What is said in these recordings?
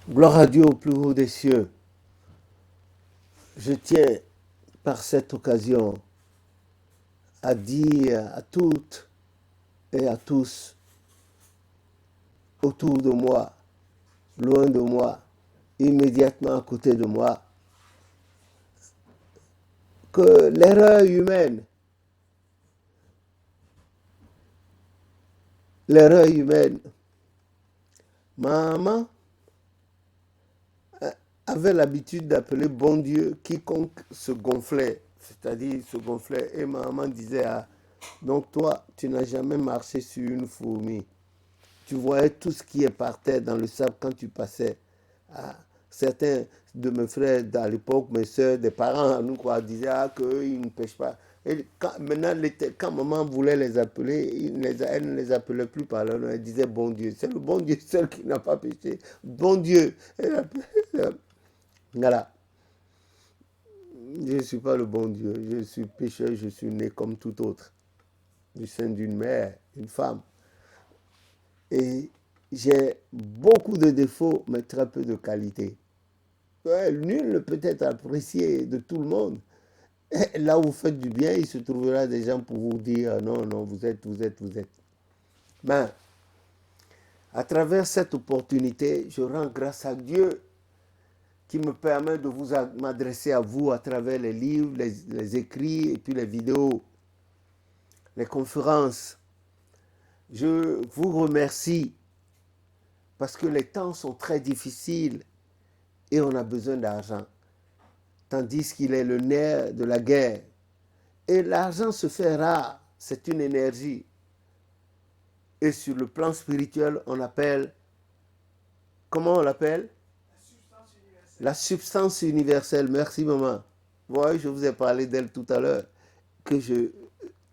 Gloire à Dieu au plus haut des cieux. Je tiens par cette occasion à dire à toutes et à tous autour de moi, loin de moi, immédiatement à côté de moi, que l'erreur humaine, maman avait l'habitude d'appeler bon Dieu quiconque se gonflait, c'est-à-dire se gonflait, et maman disait, ah, donc toi, tu n'as jamais marché sur une fourmi. Tu voyais tout ce qui est par terre dans le sable quand tu passais. Ah, certains de mes frères à l'époque, mes soeurs, des parents, nous quoi, disaient ah, qu'eux, ils ne pêchent pas. Et maintenant, quand maman voulait les appeler, elle ne les appelait plus par leur nom, elle disait bon Dieu. C'est le bon Dieu seul qui n'a pas péché. Bon Dieu. Voilà. Je ne suis pas le bon Dieu. Je suis pécheur, je suis né comme tout autre, du sein d'une mère, une femme. Et j'ai beaucoup de défauts, mais très peu de qualités. Ouais, nul ne peut être apprécié de tout le monde. Et là où vous faites du bien, il se trouvera des gens pour vous dire non, non, vous êtes. Ben, à travers cette opportunité, je rends grâce à Dieu qui me permet de vous m'adresser à vous à travers les livres, les écrits et puis les vidéos, les conférences. Je vous remercie parce que les temps sont très difficiles et on a besoin d'argent, tandis qu'il est le nerf de la guerre. Et l'argent se fait rare, c'est une énergie. Et sur le plan spirituel, on appelle, comment on l'appelle? La substance universelle. Merci maman. Moi, je vous ai parlé d'elle tout à l'heure, que je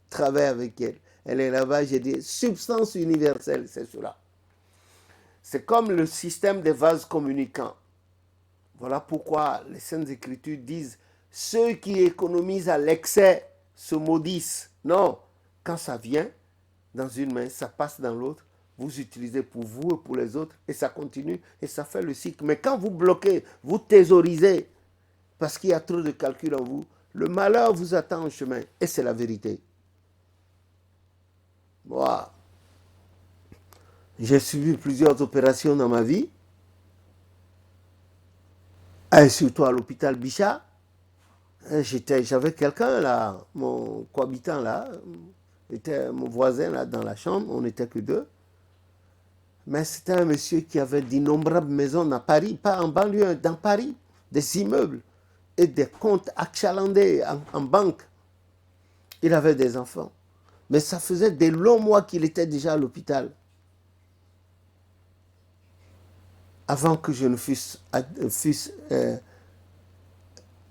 travaille avec elle. Elle est là-bas, j'ai dit, substance universelle, c'est cela. C'est comme le système des vases communicants. Voilà pourquoi les Saintes Écritures disent ceux qui économisent à l'excès se maudissent. Non, quand ça vient dans une main, ça passe dans l'autre. Vous utilisez pour vous et pour les autres et ça continue et ça fait le cycle. Mais quand vous bloquez, vous thésaurisez parce qu'il y a trop de calculs en vous, le malheur vous attend en chemin et c'est la vérité. Moi, j'ai subi plusieurs opérations dans ma vie, et surtout à l'hôpital Bichat. J'avais quelqu'un là, mon cohabitant là, était mon voisin là dans la chambre, on n'était que deux. Mais c'était un monsieur qui avait d'innombrables maisons dans Paris, pas en banlieue, dans Paris, des immeubles et des comptes achalandés en banque. Il avait des enfants. Mais ça faisait des longs mois qu'il était déjà à l'hôpital. Avant que je ne fusse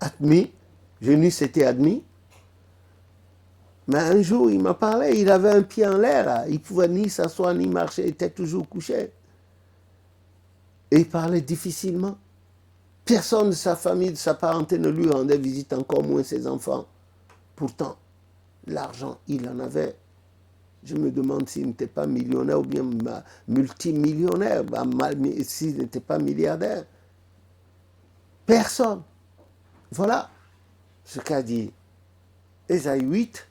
admis, je n'eusse été admis. Mais un jour, il m'a parlé, il avait un pied en l'air, là. Il ne pouvait ni s'asseoir ni marcher, il était toujours couché. Et il parlait difficilement. Personne de sa famille, de sa parenté ne lui rendait visite, encore moins ses enfants. Pourtant, l'argent, il en avait. Je me demande s'il n'était pas millionnaire ou bien multimillionnaire, s'il n'était pas milliardaire. Personne. Voilà ce qu'a dit Ésaïe 8,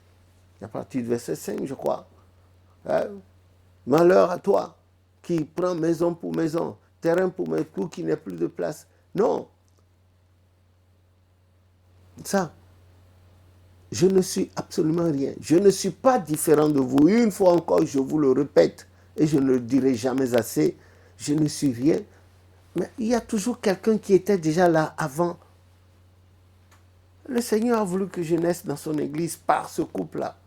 à partir du verset 5, je crois. Hein? Malheur à toi qui prends maison pour maison, terrain pour qu'il n'ait plus de place. Non. Ça, je ne suis absolument rien. Je ne suis pas différent de vous. Une fois encore, je vous le répète, et je ne le dirai jamais assez, je ne suis rien. Mais il y a toujours quelqu'un qui était déjà là avant. Le Seigneur a voulu que je naisse dans son église par ce couple-là.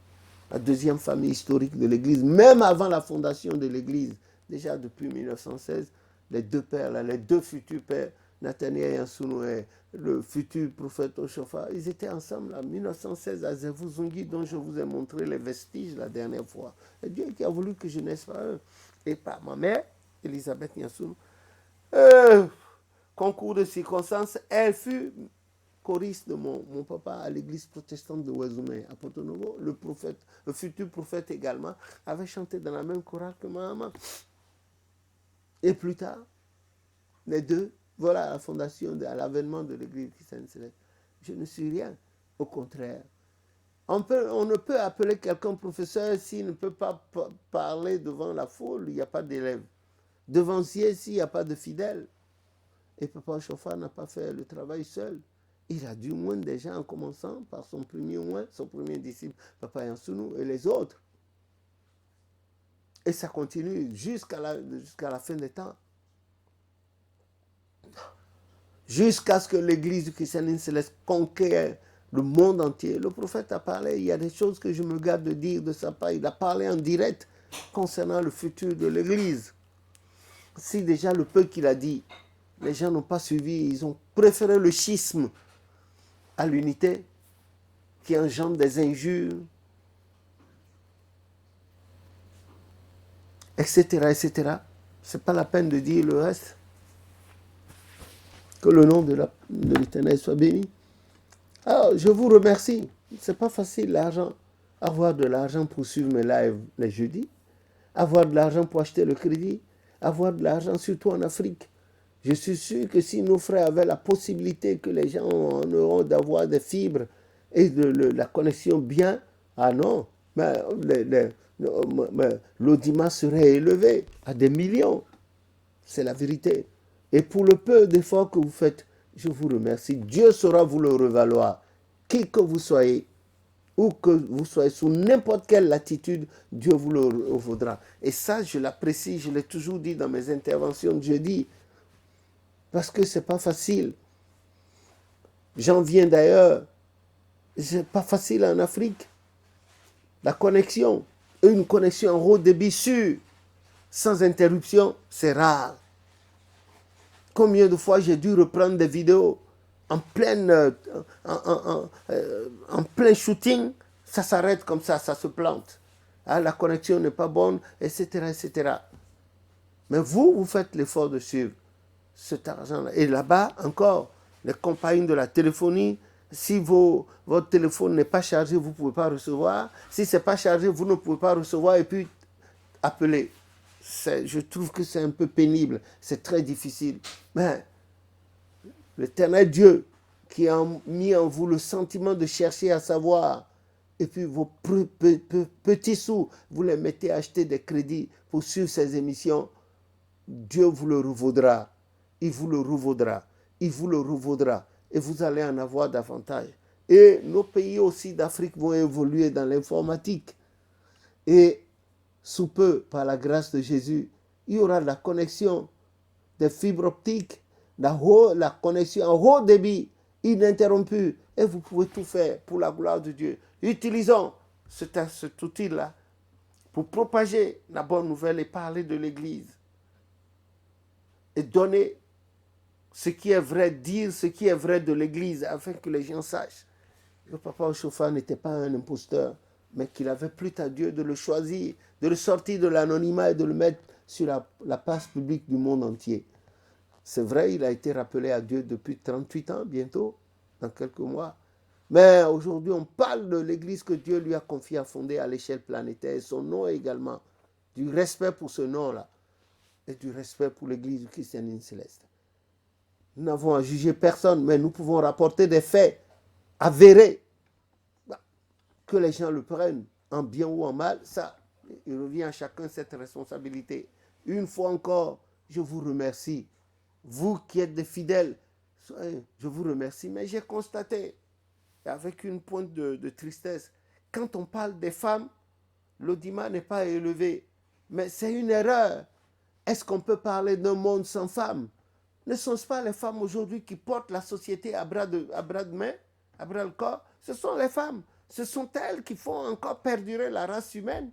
La deuxième famille historique de l'église, même avant la fondation de l'église. Déjà depuis 1916, les deux pères, là, les deux futurs pères, Nathaniel Yansounou et le futur prophète Oshofa, ils étaient ensemble en 1916 à Zevuzungi, dont je vous ai montré les vestiges la dernière fois. Et Dieu qui a voulu que je naisse par eux. Et par ma mère, Elisabeth Yansounou, concours de circonstances, elle fut choriste de mon papa à l'église protestante de Ouézoumé, à Porto Novo. Le futur prophète également, avait chanté dans la même chorale que ma maman. Et plus tard, les deux, voilà la fondation, à l'avènement de l'Église chrétienne céleste. Je ne suis rien, au contraire. On ne peut appeler quelqu'un professeur s'il ne peut pas parler devant la foule, il n'y a pas d'élèves. Devancier s'il n'y a pas de fidèles. Et Papa Chauffard n'a pas fait le travail seul. Il a dû moindre des gens en commençant par son premier disciple, Papa Yansounou, et les autres. Et ça continue jusqu'à la fin des temps. Jusqu'à ce que l'Église du christianisme céleste conquiert le monde entier. Le prophète a parlé, il y a des choses que je me garde de dire de sa part. Il a parlé en direct concernant le futur de l'Église. Si déjà le peu qu'il a dit, les gens n'ont pas suivi, ils ont préféré le schisme à l'unité qui engendre des injures, etc., etc. Ce n'est pas la peine de dire le reste. Que le nom de l'Éternel soit béni. Alors, je vous remercie. Ce n'est pas facile, l'argent. Avoir de l'argent pour suivre mes lives les jeudis, avoir de l'argent pour acheter le crédit, avoir de l'argent surtout en Afrique. Je suis sûr que si nos frères avaient la possibilité que les gens en auront d'avoir des fibres et la connexion bien, ah non, mais l'audimat serait élevé à des millions. C'est la vérité. Et pour le peu d'efforts que vous faites, je vous remercie. Dieu saura vous le revaloir. Qui que vous soyez, ou que vous soyez sous n'importe quelle latitude, Dieu vous le vaudra. Et ça, je l'apprécie, je l'ai toujours dit dans mes interventions de jeudi, parce que ce n'est pas facile. J'en viens d'ailleurs, ce n'est pas facile en Afrique. La connexion, une connexion en haut débit sûr, sans interruption, c'est rare. Combien de fois j'ai dû reprendre des vidéos en plein shooting, ça s'arrête comme ça se plante. Ah, la connexion n'est pas bonne, etc., etc. Mais vous faites l'effort de suivre cet argent-là. Et là-bas, encore, les compagnies de la téléphonie, si votre téléphone n'est pas chargé, vous ne pouvez pas recevoir. Si ce n'est pas chargé, vous ne pouvez pas recevoir et puis appeler. Je trouve que c'est un peu pénible, c'est très difficile. Mais l'Éternel Dieu qui a mis en vous le sentiment de chercher à savoir, et puis vos petits sous, vous les mettez à acheter des crédits pour suivre ces émissions, Dieu vous le revaudra. Il vous le revaudra. Il vous le revaudra. Et vous allez en avoir davantage. Et nos pays aussi d'Afrique vont évoluer dans l'informatique. Et sous peu, par la grâce de Jésus, il y aura la connexion des fibres optiques, la connexion en haut débit, ininterrompue. Et vous pouvez tout faire pour la gloire de Dieu. Utilisons cet outil-là pour propager la bonne nouvelle et parler de l'Église. Et donner ce qui est vrai, dire ce qui est vrai de l'Église, afin que les gens sachent. Le papa Chauffard n'était pas un imposteur, mais qu'il avait plu à Dieu de le choisir, de le sortir de l'anonymat et de le mettre sur la place publique du monde entier. C'est vrai, il a été rappelé à Dieu depuis 38 ans, bientôt, dans quelques mois. Mais aujourd'hui, on parle de l'Église que Dieu lui a confiée à fonder à l'échelle planétaire, et son nom également, du respect pour ce nom-là, et du respect pour l'Église du christianisme céleste. Nous n'avons à juger personne, mais nous pouvons rapporter des faits avérés. Que les gens le prennent en bien ou en mal, ça, il revient à chacun cette responsabilité. Une fois encore, je vous remercie. Vous qui êtes des fidèles, je vous remercie. Mais j'ai constaté, avec une pointe de tristesse, quand on parle des femmes, l'audimat n'est pas élevé. Mais c'est une erreur. Est-ce qu'on peut parler d'un monde sans femmes? Ne sont-ce pas les femmes aujourd'hui qui portent la société à bras de main, à bras le corps? Ce sont les femmes. Ce sont elles qui font encore perdurer la race humaine.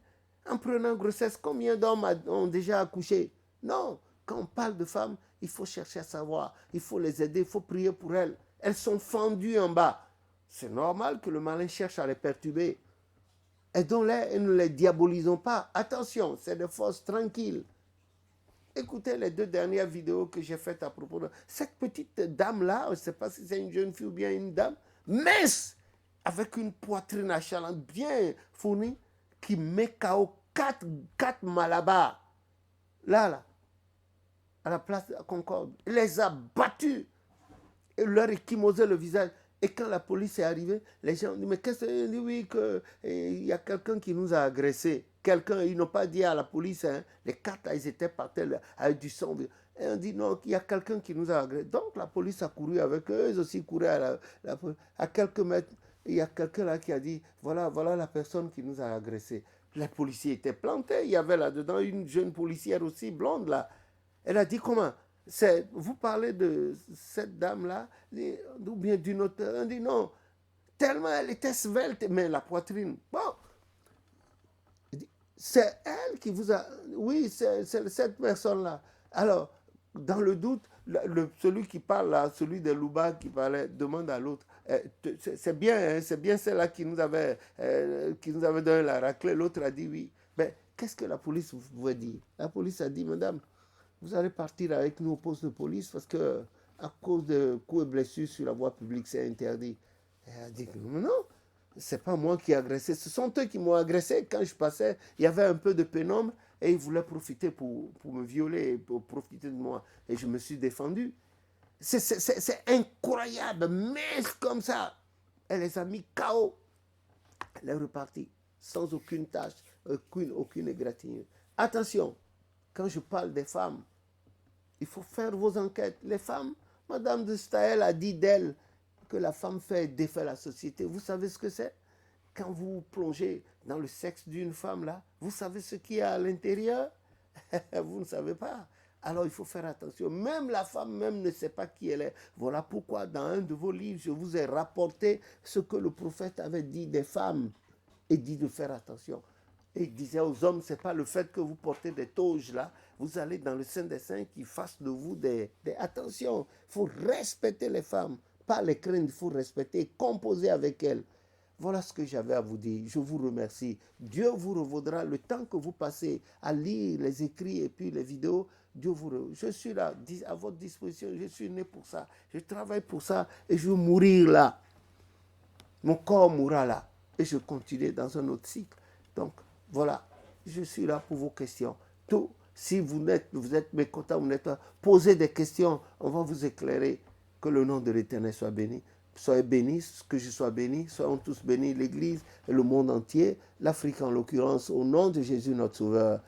En prenant grossesse, combien d'hommes ont déjà accouché? Non, quand on parle de femmes, il faut chercher à savoir, il faut les aider, il faut prier pour elles. Elles sont fendues en bas. C'est normal que le malin cherche à les perturber. Aidons-les et ne les diabolisons pas. Attention, c'est des forces tranquilles. Écoutez les 2 dernières vidéos que j'ai faites à propos de cette petite dame-là, je ne sais pas si c'est une jeune fille ou bien une dame, mince, avec une poitrine achalante bien fournie, qui met KO 4 malabars. Là. à la place de la Concorde. Il les a battus et leur échymosé le visage. Et quand la police est arrivée, les gens ont dit, mais qu'est-ce que c'est? Oui, il y a quelqu'un qui nous a agressés. Quelqu'un, ils n'ont pas dit à la police, hein, les quatre, ils étaient par terre avec du sang. Et on dit, non, il y a quelqu'un qui nous a agressés. Donc la police a couru avec eux, eux aussi couraient à quelques mètres. Il y a quelqu'un là qui a dit, voilà la personne qui nous a agressés. Les policiers étaient plantés. Il y avait là-dedans une jeune policière aussi, blonde là. Elle a dit, comment? Vous parlez de cette dame-là, ou bien d'une autre. On dit non, tellement elle était svelte, mais la poitrine. Bon, c'est elle qui vous a. Oui, c'est cette personne-là. Alors, dans le doute, celui qui parle là, celui de Louba qui parlait, demande à l'autre. C'est bien, hein, c'est bien celle-là qui nous avait donné la raclée. L'autre a dit oui. Mais qu'est-ce que la police vous dire? La police a dit, madame, vous allez partir avec nous au poste de police parce que à cause de coups et blessures sur la voie publique, c'est interdit. Elle a dit que non, c'est pas moi qui ai agressé, ce sont eux qui m'ont agressé. Quand je passais, il y avait un peu de pénombre et ils voulaient profiter pour me violer, pour profiter de moi. Et je me suis défendu. C'est incroyable, mais comme ça, elle les a mis KO. Elle est repartie sans aucune tâche, aucune égratignure. Attention, quand je parle des femmes, il faut faire vos enquêtes. Les femmes, Madame de Staël a dit d'elle que la femme fait et défait la société. Vous savez ce que c'est? Quand vous plongez dans le sexe d'une femme, là, vous savez ce qu'il y a à l'intérieur? Vous ne savez pas. Alors il faut faire attention. Même la femme même ne sait pas qui elle est. Voilà pourquoi dans un de vos livres, je vous ai rapporté ce que le prophète avait dit des femmes et dit de faire attention. Et il disait aux hommes, ce n'est pas le fait que vous portez des toges là, vous allez dans le Saint des Saints qui fasse de vous attention, il faut respecter les femmes, pas les craindre, il faut respecter, composer avec elles. Voilà ce que j'avais à vous dire. Je vous remercie. Dieu vous revaudra le temps que vous passez à lire les écrits et puis les vidéos. Je suis là, à votre disposition. Je suis né pour ça. Je travaille pour ça et je vais mourir là. Mon corps mourra là. Et je continue dans un autre cycle. Donc, voilà. Je suis là pour vos questions. Tout, si vous êtes mécontent, vous n'êtes pas, posez des questions. On va vous éclairer. Que le nom de l'Éternel soit béni. Soyez bénis, que je sois béni, soyons tous bénis, l'Église et le monde entier, l'Afrique en l'occurrence, au nom de Jésus notre Sauveur.